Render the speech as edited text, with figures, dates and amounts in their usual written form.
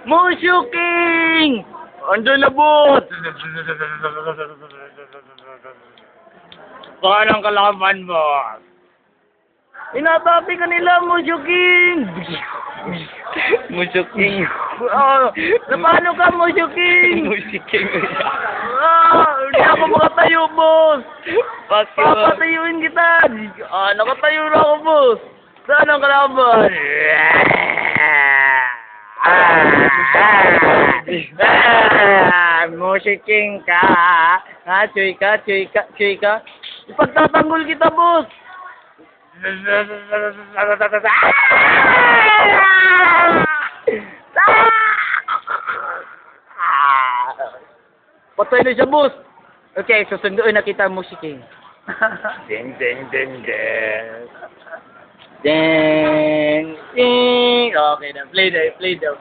Mushu King! Andun na, boss! Paano ang kalaban, boss? Inatapi ka nila, Mushu King! Mushu King. Oh, paano ka, Mushu King? Mushu King. Hindi ako makatayo, boss! Fuck you. Papatayuin kita! Nakatayo na ako, boss! Saan ang kalaban? Mushu King ka! Chuy ka, chuy ka, chuy ka! Ipagtatanggol kita, boss! Patay na siya, boss! Okay, susunduin na kita, Mushu King. Ding, ding, ding, ding. Ding, ding. Okay na, play daw.